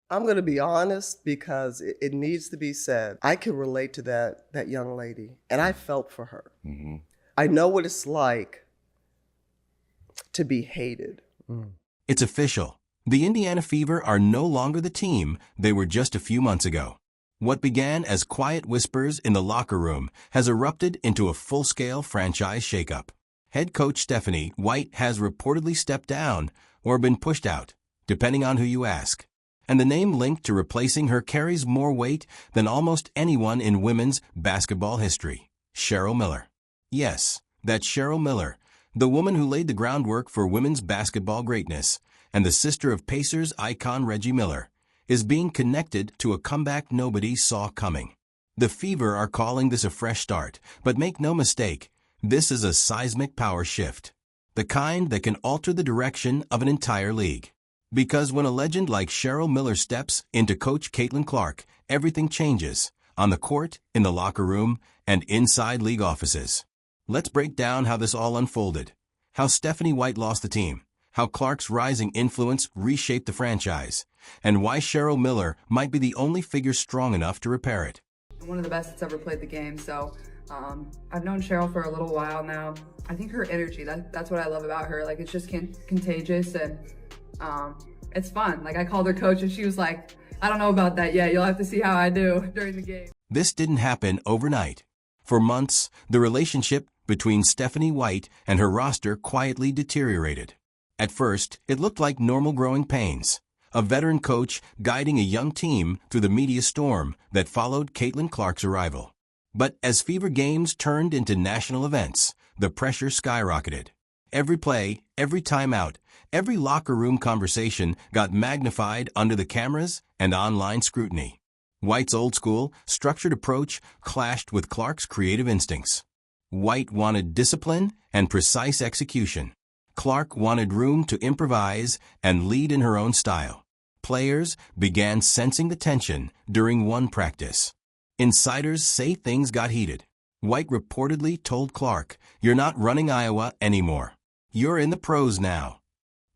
I'm going to be honest because it needs to be said. I can relate to that young lady, and I felt for her. Mm-hmm. I know what it's like to be hated. It's official. The Indiana Fever are no longer the team they were just a few months ago. What began as quiet whispers in the locker room has erupted into a full-scale franchise shakeup. Head coach Stephanie White has reportedly stepped down or been pushed out, depending on who you ask. And the name linked to replacing her carries more weight than almost anyone in women's basketball history: Cheryl Miller. Yes, that's Cheryl Miller, the woman who laid the groundwork for women's basketball greatness, and the sister of Pacers icon Reggie Miller, is being connected to a comeback nobody saw coming. The Fever are calling this a fresh start, but make no mistake, this is a seismic power shift, the kind that can alter the direction of an entire league. Because when a legend like Cheryl Miller steps into Coach Caitlin Clark, everything changes, on the court, in the locker room, and inside league offices. Let's break down how this all unfolded, how Stephanie White lost the team, how Clark's rising influence reshaped the franchise, and why Cheryl Miller might be the only figure strong enough to repair it. One of the best that's ever played the game, so I've known Cheryl for a little while now. I think her energy, that's what I love about her. Like, it's just contagious, and it's fun. Like, I called her coach and she was like, I don't know about that yet. You'll have to see how I do during the game. This didn't happen overnight. For months, the relationship between Stephanie White and her roster quietly deteriorated. At first, it looked like normal growing pains, a veteran coach guiding a young team through the media storm that followed Caitlin Clark's arrival. But as Fever games turned into national events, the pressure skyrocketed. Every play, every timeout, every locker room conversation got magnified under the cameras and online scrutiny. White's old-school, structured approach clashed with Clark's creative instincts. White wanted discipline and precise execution. Clark wanted room to improvise and lead in her own style. Players began sensing the tension during one practice. Insiders say things got heated. White reportedly told Clark, "You're not running Iowa anymore. You're in the pros now."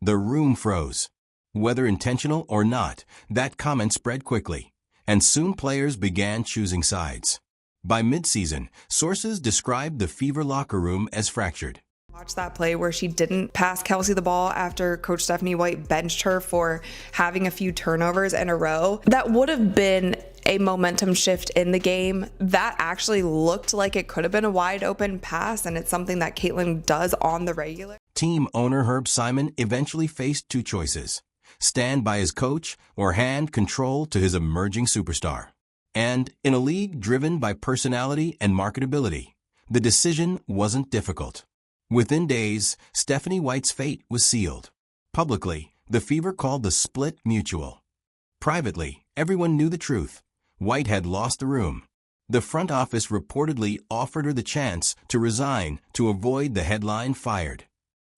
The room froze. Whether intentional or not, that comment spread quickly, and soon players began choosing sides. By midseason, sources described the Fever locker room as fractured. Watch that play where she didn't pass Kelsey the ball after Coach Stephanie White benched her for having a few turnovers in a row. That would have been a momentum shift in the game. That actually looked like it could have been a wide open pass, and it's something that Caitlin does on the regular. Team owner Herb Simon eventually faced two choices: stand by his coach or hand control to his emerging superstar. And in a league driven by personality and marketability, the decision wasn't difficult. Within days, Stephanie White's fate was sealed. Publicly, the Fever called the split mutual. Privately, everyone knew the truth. White had lost the room. The front office reportedly offered her the chance to resign to avoid the headline "fired."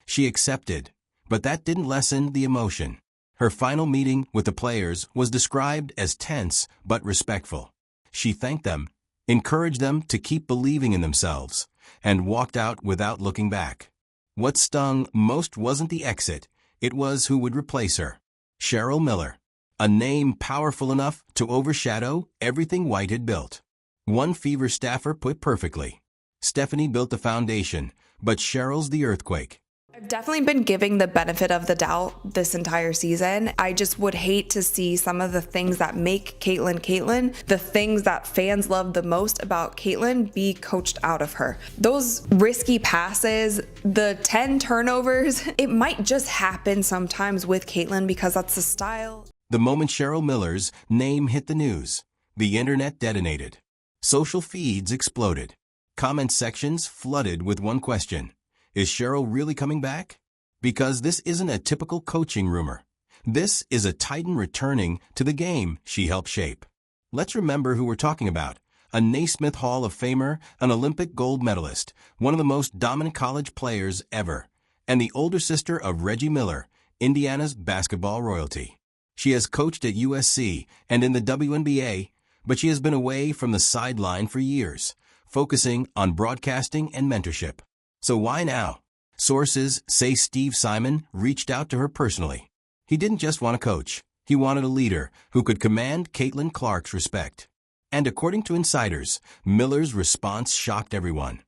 She accepted, but that didn't lessen the emotion. Her final meeting with the players was described as tense but respectful. She thanked them, encouraged them to keep believing in themselves, and walked out without looking back. What stung most wasn't the exit, it was who would replace her. Cheryl Miller, a name powerful enough to overshadow everything White had built. One Fever staffer put perfectly: Stephanie built the foundation, but Cheryl's the earthquake. I've definitely been giving the benefit of the doubt this entire season. I just would hate to see some of the things that make Caitlin Caitlin, the things that fans love the most about Caitlin, be coached out of her. Those risky passes, the 10 turnovers, it might just happen sometimes with Caitlin because that's the style. The moment Cheryl Miller's name hit the news, the internet detonated. Social feeds exploded. Comment sections flooded with one question: is Cheryl really coming back? Because this isn't a typical coaching rumor. This is a Titan returning to the game she helped shape. Let's remember who we're talking about: a Naismith Hall of Famer, an Olympic gold medalist, one of the most dominant college players ever, and the older sister of Reggie Miller, Indiana's basketball royalty. She has coached at USC and in the WNBA, but she has been away from the sideline for years, focusing on broadcasting and mentorship. So why now? Sources say Steve Simon reached out to her personally. He didn't just want to coach. He wanted a leader who could command Caitlin Clark's respect. And according to insiders, Miller's response shocked everyone.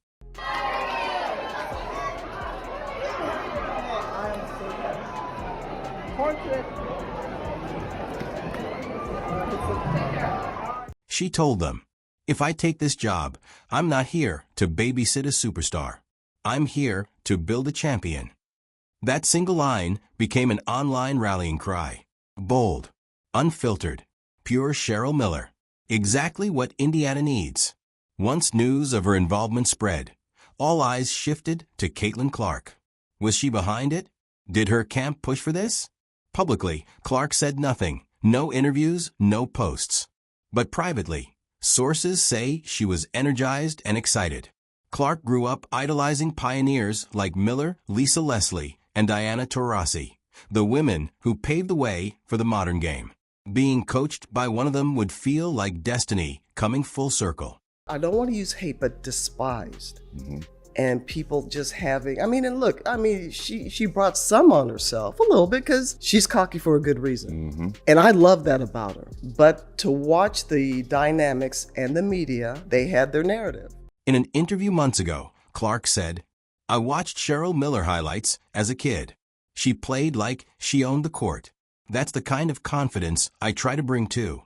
She told them, "If I take this job, I'm not here to babysit a superstar. I'm here to build a champion." That single line became an online rallying cry. Bold, unfiltered, pure Cheryl Miller. Exactly what Indiana needs. Once news of her involvement spread, all eyes shifted to Caitlin Clark. Was she behind it? Did her camp push for this? Publicly, Clark said nothing. No interviews, no posts. But privately, sources say she was energized and excited. Clark grew up idolizing pioneers like Miller, Lisa Leslie, and Diana Taurasi, the women who paved the way for the modern game. Being coached by one of them would feel like destiny coming full circle. I don't want to use hate, but despised. And people just having, and look, she brought some on herself a little bit because she's cocky for a good reason. And I love that about her. But to watch the dynamics and the media, they had their narrative. In an interview months ago, Clark said, "I watched Cheryl Miller highlights as a kid. She played like she owned the court. That's the kind of confidence I try to bring too."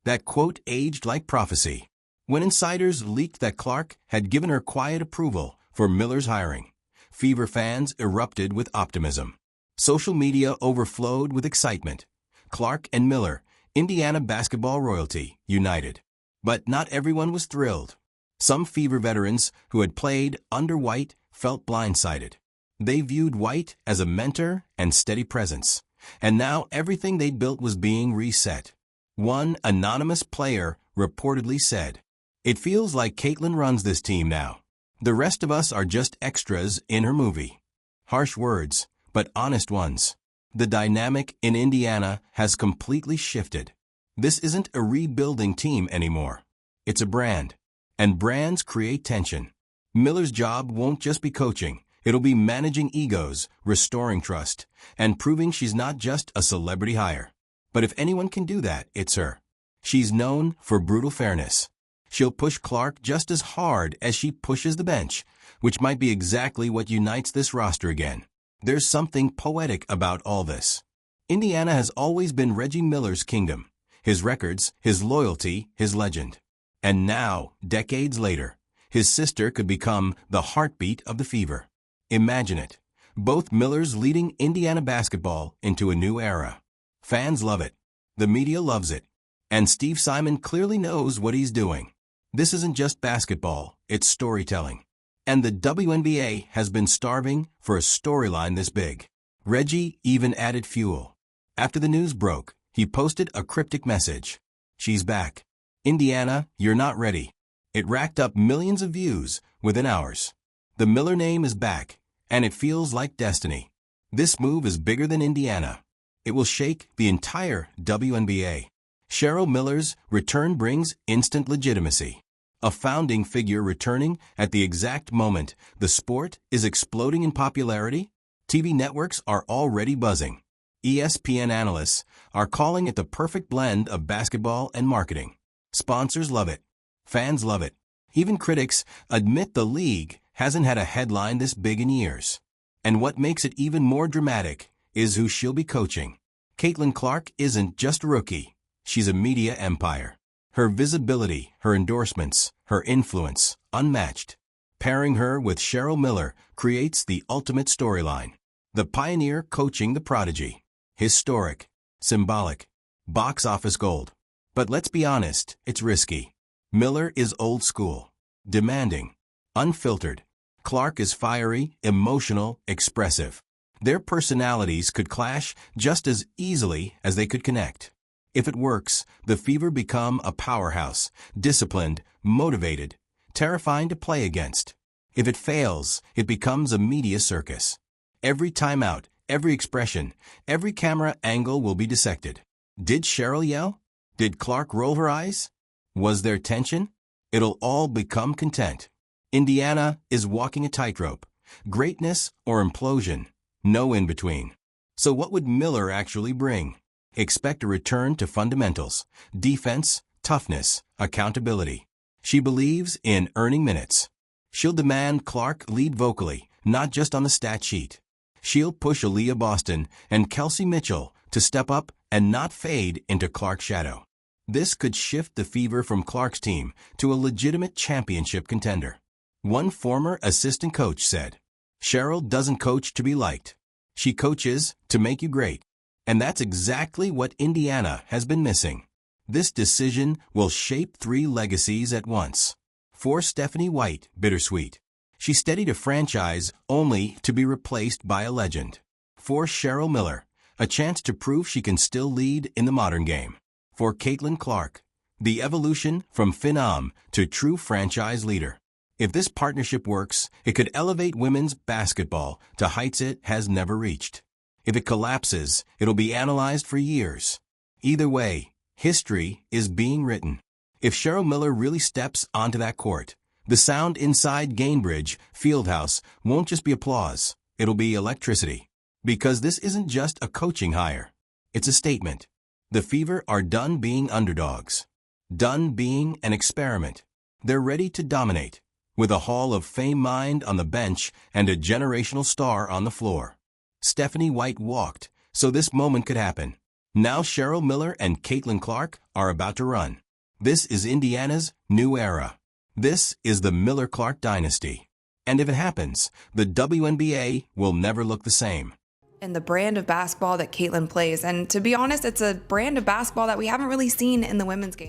That quote aged like prophecy. When insiders leaked that Clark had given her quiet approval for Miller's hiring, Fever fans erupted with optimism. Social media overflowed with excitement. Clark and Miller, Indiana basketball royalty, united. But not everyone was thrilled. Some Fever veterans who had played under White felt blindsided. They viewed White as a mentor and steady presence. And now everything they'd built was being reset. One anonymous player reportedly said, "It feels like Caitlin runs this team now. The rest of us are just extras in her movie." Harsh words, but honest ones. The dynamic in Indiana has completely shifted. This isn't a rebuilding team anymore. It's a brand. And brands create tension. Miller's job won't just be coaching. It'll be managing egos, restoring trust, and proving she's not just a celebrity hire. But if anyone can do that, it's her. She's known for brutal fairness. She'll push Clark just as hard as she pushes the bench, which might be exactly what unites this roster again. There's something poetic about all this. Indiana has always been Reggie Miller's kingdom. His records, his loyalty, his legend. And now, decades later, his sister could become the heartbeat of the Fever. Imagine it. Both Millers leading Indiana basketball into a new era. Fans love it. The media loves it. And Steve Simon clearly knows what he's doing. This isn't just basketball, it's storytelling. And the WNBA has been starving for a storyline this big. Reggie even added fuel. After the news broke, he posted a cryptic message. "She's back. Indiana, you're not ready." It racked up millions of views within hours. The Miller name is back, and it feels like destiny. This move is bigger than Indiana. It will shake the entire WNBA. Cheryl Miller's return brings instant legitimacy. A founding figure returning at the exact moment the sport is exploding in popularity. TV networks are already buzzing. ESPN analysts are calling it the perfect blend of basketball and marketing. Sponsors love it. Fans love it. Even critics admit the league hasn't had a headline this big in years. And what makes it even more dramatic is who she'll be coaching. Caitlin Clark isn't just a rookie. She's a media empire. Her visibility, her endorsements, her influence, unmatched. Pairing her with Cheryl Miller creates the ultimate storyline. The pioneer coaching the prodigy. Historic, symbolic, box office gold. But let's be honest, it's risky. Miller is old school, demanding, unfiltered. Clark is fiery, emotional, expressive. Their personalities could clash just as easily as they could connect. If it works, the Fever become a powerhouse, disciplined, motivated, terrifying to play against. If it fails, it becomes a media circus. Every timeout, every expression, every camera angle will be dissected. Did Cheryl yell? Did Clark roll her eyes? Was there tension? It'll all become content. Indiana is walking a tightrope. Greatness or implosion. No in between. So what would Miller actually bring? Expect a return to fundamentals, defense, toughness, accountability. She believes in earning minutes. She'll demand Clark lead vocally, not just on the stat sheet. She'll push Aaliyah Boston and Kelsey Mitchell to step up and not fade into Clark's shadow. This could shift the Fever from Clark's team to a legitimate championship contender. One former assistant coach said, "Cheryl doesn't coach to be liked. She coaches to make you great." And that's exactly what Indiana has been missing. This decision will shape 3 legacies at once. For Stephanie White, bittersweet. She steadied a franchise only to be replaced by a legend. For Cheryl Miller, a chance to prove she can still lead in the modern game. For Caitlin Clark, the evolution from phenom to true franchise leader. If this partnership works, it could elevate women's basketball to heights it has never reached. If it collapses, it'll be analyzed for years. Either way, history is being written. If Cheryl Miller really steps onto that court, the sound inside Gainbridge Fieldhouse won't just be applause, it'll be electricity. Because this isn't just a coaching hire. It's a statement. The Fever are done being underdogs. Done being an experiment. They're ready to dominate, with a Hall of Fame mind on the bench and a generational star on the floor. Stephanie White walked, so this moment could happen. Now Cheryl Miller and Caitlin Clark are about to run. This is Indiana's new era. This is the Miller-Clark dynasty. And if it happens, the WNBA will never look the same. And the brand of basketball that Caitlin plays. And to be honest, it's a brand of basketball that we haven't really seen in the women's game.